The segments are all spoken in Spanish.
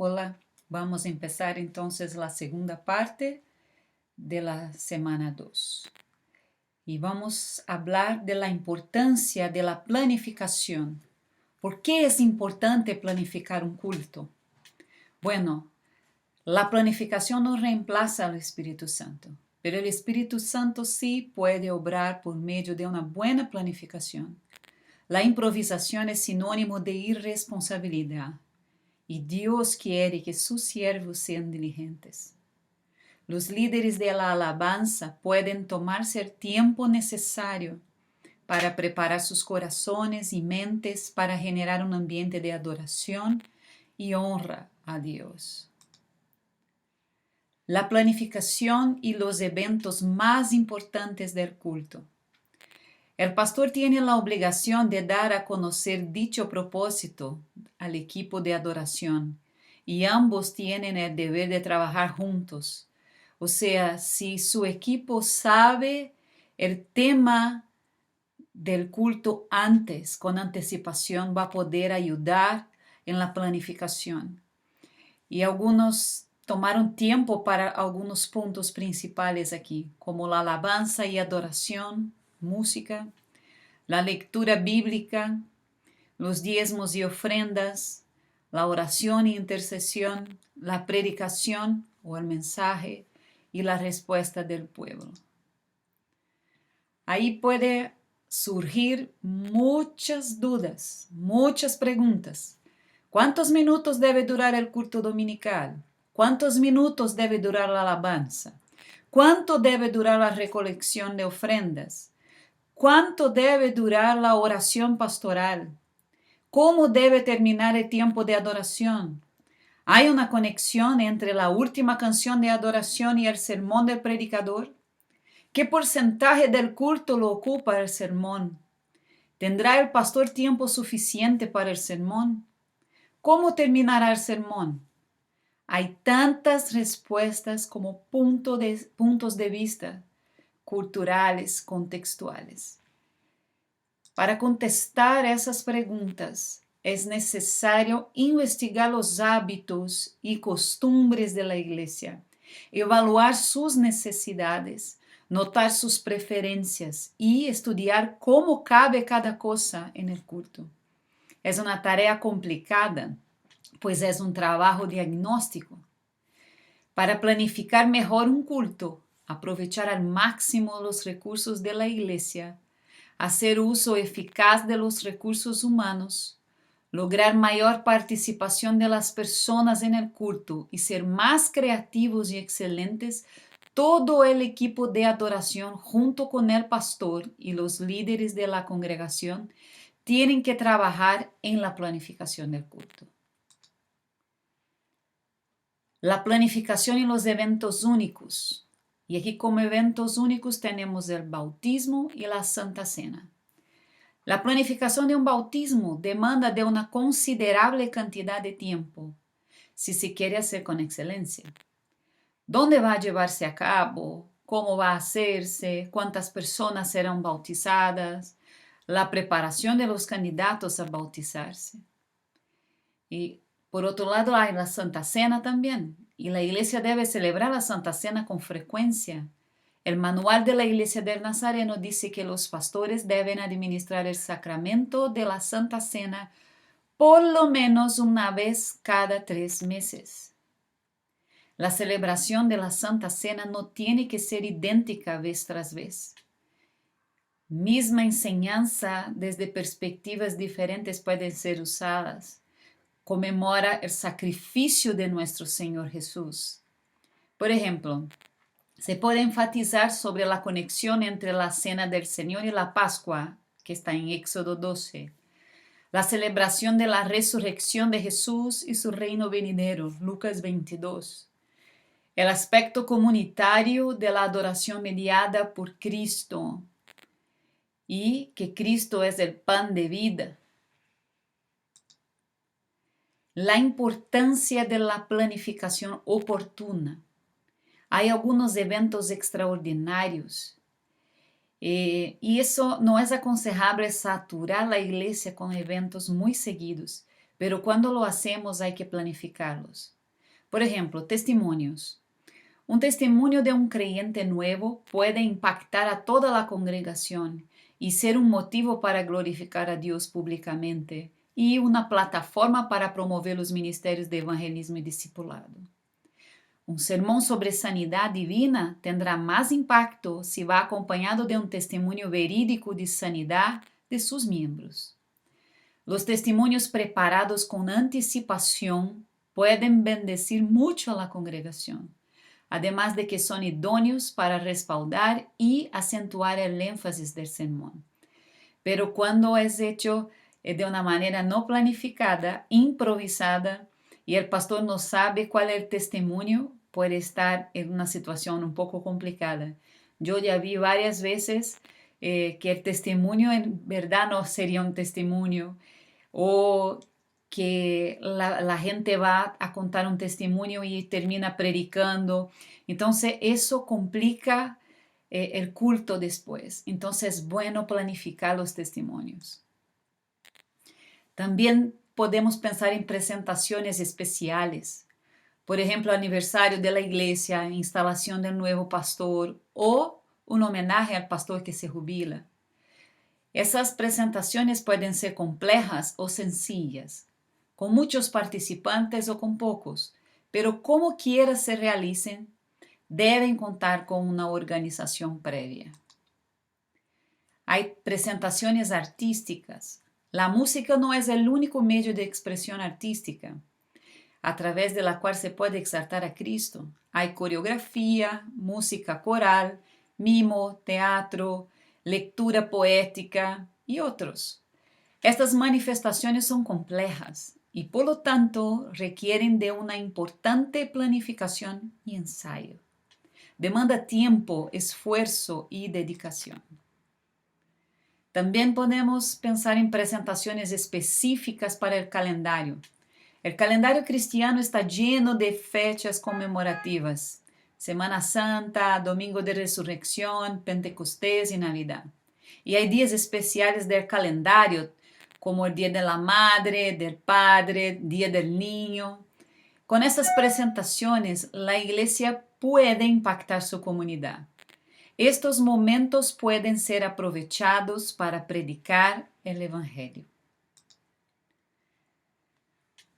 Hola, vamos a empezar entonces la segunda parte de la semana 2 y vamos a hablar de la importancia de la planificación. ¿Por qué es importante planificar un culto? Bueno, la planificación no reemplaza al Espíritu Santo, pero el Espíritu Santo sí puede obrar por medio de una buena planificación. La improvisación es sinónimo de irresponsabilidad. Y Dios quiere que sus siervos sean diligentes. Los líderes de la alabanza pueden tomarse el tiempo necesario para preparar sus corazones y mentes para generar un ambiente de adoración y honra a Dios. La planificación y los eventos más importantes del culto. El pastor tiene la obligación de dar a conocer dicho propósito al equipo de adoración y ambos tienen el deber de trabajar juntos. O sea, si su equipo sabe el tema del culto antes, con anticipación, va a poder ayudar en la planificación. Y algunos tomaron tiempo para algunos puntos principales aquí, como la alabanza y adoración, música, la lectura bíblica, los diezmos y ofrendas, la oración y intercesión, la predicación o el mensaje y la respuesta del pueblo. Ahí puede surgir muchas dudas, muchas preguntas. ¿Cuántos minutos debe durar el culto dominical? ¿Cuántos minutos debe durar la alabanza? ¿Cuánto debe durar la recolección de ofrendas? ¿Cuánto debe durar la oración pastoral? ¿Cómo debe terminar el tiempo de adoración? ¿Hay una conexión entre la última canción de adoración y el sermón del predicador? ¿Qué porcentaje del culto lo ocupa el sermón? ¿Tendrá el pastor tiempo suficiente para el sermón? ¿Cómo terminará el sermón? Hay tantas respuestas como puntos de vista culturales, contextuales. Para contestar esas preguntas, es necesario investigar los hábitos y costumbres de la iglesia, evaluar sus necesidades, notar sus preferencias y estudiar cómo cabe cada cosa en el culto. Es una tarea complicada, pues es un trabajo diagnóstico. Para planificar mejor un culto, aprovechar al máximo los recursos de la iglesia, hacer uso eficaz de los recursos humanos, lograr mayor participación de las personas en el culto y ser más creativos y excelentes, todo el equipo de adoración junto con el pastor y los líderes de la congregación tienen que trabajar en la planificación del culto. La planificación y los eventos únicos. Y aquí como eventos únicos tenemos el bautismo y la Santa Cena. La planificación de un bautismo demanda de una considerable cantidad de tiempo, si se quiere hacer con excelencia. ¿Dónde va a llevarse a cabo? ¿Cómo va a hacerse? ¿Cuántas personas serán bautizadas? La preparación de los candidatos a bautizarse. Y por otro lado hay la Santa Cena también, y la iglesia debe celebrar la Santa Cena con frecuencia. El manual de la Iglesia del Nazareno dice que los pastores deben administrar el sacramento de la Santa Cena por lo menos una vez cada 3 meses. La celebración de la Santa Cena no tiene que ser idéntica vez tras vez. Misma enseñanza desde perspectivas diferentes pueden ser usadas. Conmemora el sacrificio de nuestro Señor Jesús. Por ejemplo, se puede enfatizar sobre la conexión entre la Cena del Señor y la Pascua, que está en Éxodo 12. La celebración de la resurrección de Jesús y su reino venidero, Lucas 22. El aspecto comunitario de la adoración mediada por Cristo y que Cristo es el pan de vida. La importancia de la planificación oportuna. Hay algunos eventos extraordinarios y eso no es aconsejable saturar la iglesia con eventos muy seguidos, pero cuando lo hacemos hay que planificarlos. Por ejemplo, testimonios. Un testimonio de un creyente nuevo puede impactar a toda la congregación y ser un motivo para glorificar a Dios públicamente y una plataforma para promover los ministerios de evangelismo y discipulado. Un sermón sobre sanidad divina tendrá más impacto si va acompañado de un testimonio verídico de sanidad de sus miembros. Los testimonios preparados con anticipación pueden bendecir mucho a la congregación, además de que son idóneos para respaldar y acentuar el énfasis del sermón. Pero cuando es hecho de una manera no planificada, improvisada, y el pastor no sabe cuál es el testimonio, puede estar en una situación un poco complicada. Yo ya vi varias veces que el testimonio en verdad no sería un testimonio, o que la gente va a contar un testimonio y termina predicando. Entonces eso complica el culto después. Entonces es bueno planificar los testimonios. También podemos pensar en presentaciones especiales. Por ejemplo, aniversario de la iglesia, instalación del nuevo pastor o un homenaje al pastor que se jubila. Esas presentaciones pueden ser complejas o sencillas, con muchos participantes o con pocos, pero como quiera se realicen, deben contar con una organización previa. Hay presentaciones artísticas. La música no es el único medio de expresión artística a través de la cual se puede exaltar a Cristo. Hay coreografía, música coral, mimo, teatro, lectura poética y otros. Estas manifestaciones son complejas y por lo tanto requieren de una importante planificación y ensayo. Demanda tiempo, esfuerzo y dedicación. También podemos pensar en presentaciones específicas para el calendario. El calendario cristiano está lleno de fechas conmemorativas. Semana Santa, Domingo de Resurrección, Pentecostés y Navidad. Y hay días especiales del calendario, como el Día de la Madre, del Padre, Día del Niño. Con estas presentaciones, la iglesia puede impactar su comunidad. Estos momentos pueden ser aprovechados para predicar el Evangelio.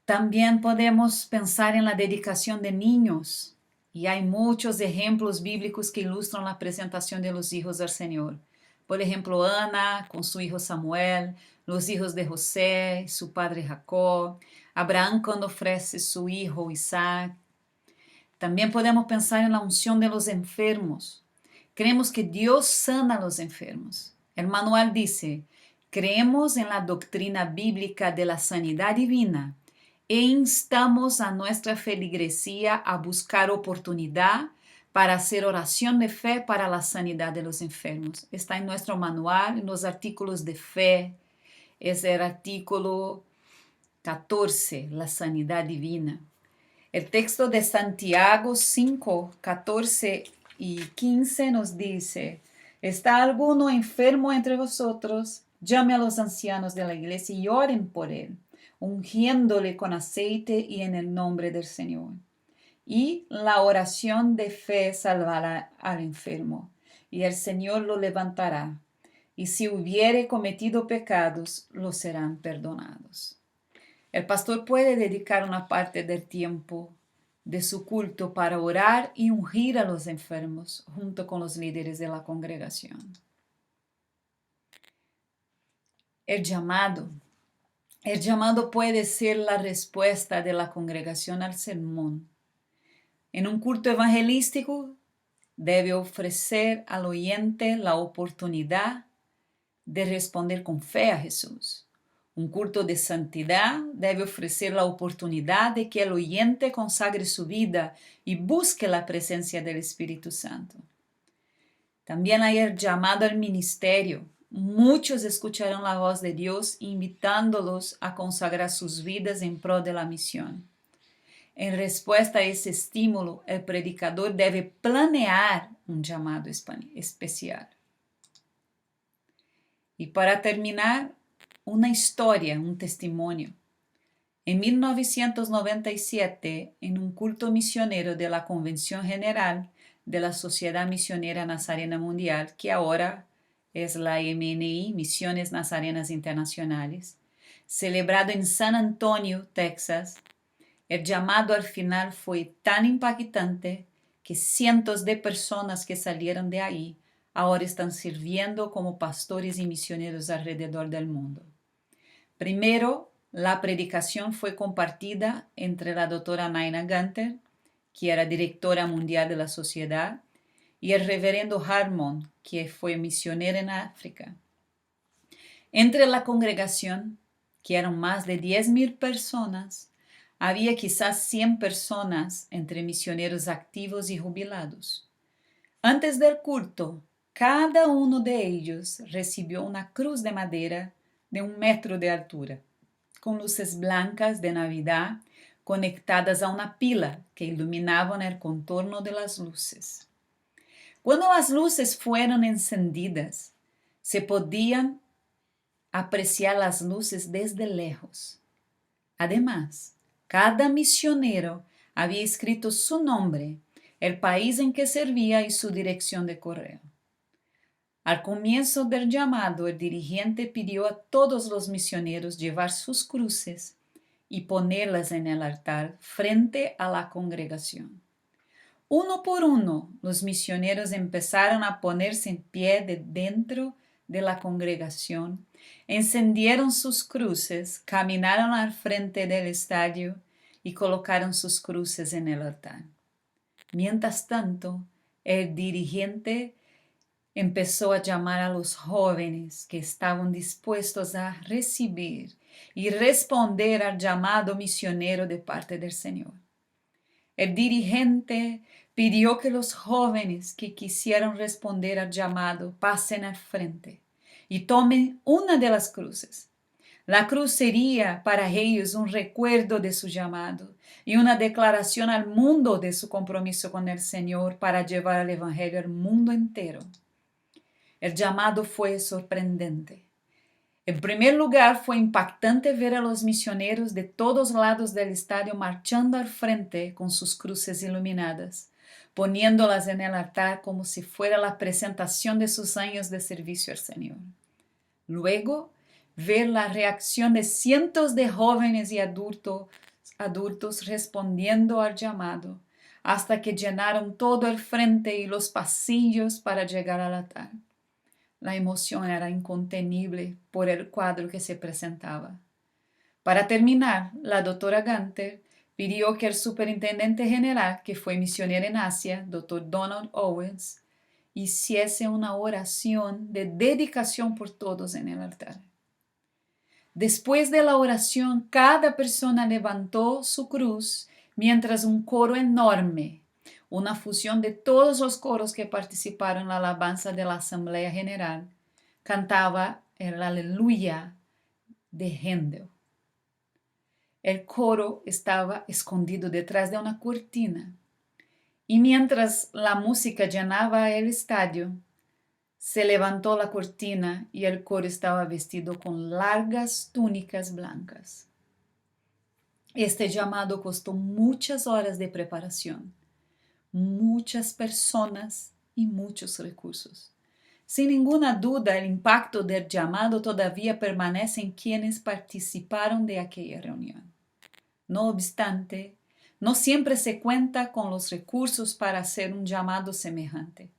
También podemos pensar en la dedicación de niños, y hay muchos ejemplos bíblicos que ilustran la presentación de los hijos del Señor. Por ejemplo, Ana con su hijo Samuel, los hijos de José, su padre Jacob, Abraham cuando ofrece su hijo Isaac. También podemos pensar en la unción de los enfermos. Creemos que Dios sana a los enfermos. El manual dice, creemos en la doctrina bíblica de la sanidad divina e instamos a nuestra feligresía a buscar oportunidad para hacer oración de fe para la sanidad de los enfermos. Está en nuestro manual, en los artículos de fe. Es el artículo 14, la sanidad divina. El texto de Santiago 5, 14 y 15 nos dice, ¿está alguno enfermo entre vosotros? Llame a los ancianos de la iglesia y oren por él, ungiéndole con aceite y en el nombre del Señor. Y la oración de fe salvará al enfermo, y el Señor lo levantará. Y si hubiere cometido pecados, los serán perdonados. El pastor puede dedicar una parte del tiempo de su culto para orar y ungir a los enfermos junto con los líderes de la congregación. El llamado. El llamado puede ser la respuesta de la congregación al sermón. En un culto evangelístico debe ofrecer al oyente la oportunidad de responder con fe a Jesús. Un culto de santidad debe ofrecer la oportunidad de que el oyente consagre su vida y busque la presencia del Espíritu Santo. También hay el llamado al ministerio. Muchos escucharán la voz de Dios invitándolos a consagrar sus vidas en pro de la misión. En respuesta a ese estímulo, el predicador debe planear un llamado especial. Y para terminar, una historia, un testimonio. En 1997, en un culto misionero de la Convención General de la Sociedad Misionera Nazarena Mundial, que ahora es la MNI, Misiones Nazarenas Internacionales, celebrado en San Antonio, Texas, el llamado al final fue tan impactante que cientos de personas que salieron de ahí ahora están sirviendo como pastores y misioneros alrededor del mundo. Primero, la predicación fue compartida entre la doctora Naina Gunter, que era directora mundial de la sociedad, y el reverendo Harmon, que fue misionero en África. Entre la congregación, que eran más de 10,000 personas, había quizás 100 personas entre misioneros activos y jubilados. Antes del culto, cada uno de ellos recibió una cruz de madera de 1 metro de altura, con luces blancas de Navidad conectadas a una pila que iluminaban el contorno de las luces. Cuando las luces fueron encendidas, se podían apreciar las luces desde lejos. Además, cada misionero había escrito su nombre, el país en que servía y su dirección de correo. Al comienzo del llamado, el dirigente pidió a todos los misioneros llevar sus cruces y ponerlas en el altar frente a la congregación. Uno por uno, los misioneros empezaron a ponerse en pie dentro de la congregación, encendieron sus cruces, caminaron al frente del estadio y colocaron sus cruces en el altar. Mientras tanto, el dirigente empezó a llamar a los jóvenes que estaban dispuestos a recibir y responder al llamado misionero de parte del Señor. El dirigente pidió que los jóvenes que quisieran responder al llamado pasen al frente y tomen una de las cruces. La cruz sería para ellos un recuerdo de su llamado y una declaración al mundo de su compromiso con el Señor para llevar el Evangelio al mundo entero. El llamado fue sorprendente. En primer lugar, fue impactante ver a los misioneros de todos lados del estadio marchando al frente con sus cruces iluminadas, poniéndolas en el altar como si fuera la presentación de sus años de servicio al Señor. Luego, ver la reacción de cientos de jóvenes y adultos respondiendo al llamado, hasta que llenaron todo el frente y los pasillos para llegar al altar. La emoción era incontenible por el cuadro que se presentaba. Para terminar, la doctora Gunter pidió que el superintendente general, que fue misionero en Asia, Dr. Donald Owens, hiciese una oración de dedicación por todos en el altar. Después de la oración, cada persona levantó su cruz mientras un coro enorme, una fusión de todos los coros que participaron en la alabanza de la Asamblea General, cantaba el Aleluya de Händel. El coro estaba escondido detrás de una cortina y mientras la música llenaba el estadio, se levantó la cortina y el coro estaba vestido con largas túnicas blancas. Este llamado costó muchas horas de preparación, muchas personas y muchos recursos. Sin ninguna duda, el impacto del llamado todavía permanece en quienes participaron de aquella reunión. No obstante, no siempre se cuenta con los recursos para hacer un llamado semejante.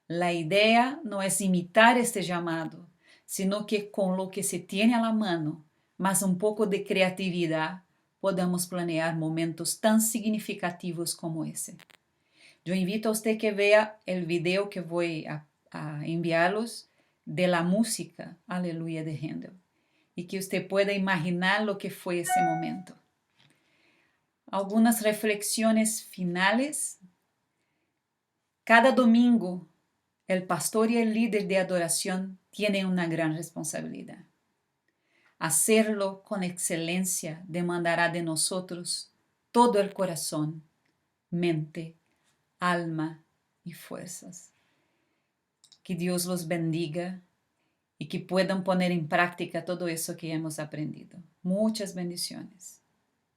La idea no es imitar este llamado, sino que con lo que se tiene a la mano, más un poco de creatividad, podamos planear momentos tan significativos como ese. Yo invito a usted que vea el video que voy a enviarlos de la música Aleluya de Händel y que usted pueda imaginar lo que fue ese momento. Algunas reflexiones finales. Cada domingo, el pastor y el líder de adoración tienen una gran responsabilidad. Hacerlo con excelencia demandará de nosotros todo el corazón, mente, alma y fuerzas. Que Dios los bendiga y que puedan poner en práctica todo eso que hemos aprendido. Muchas bendiciones.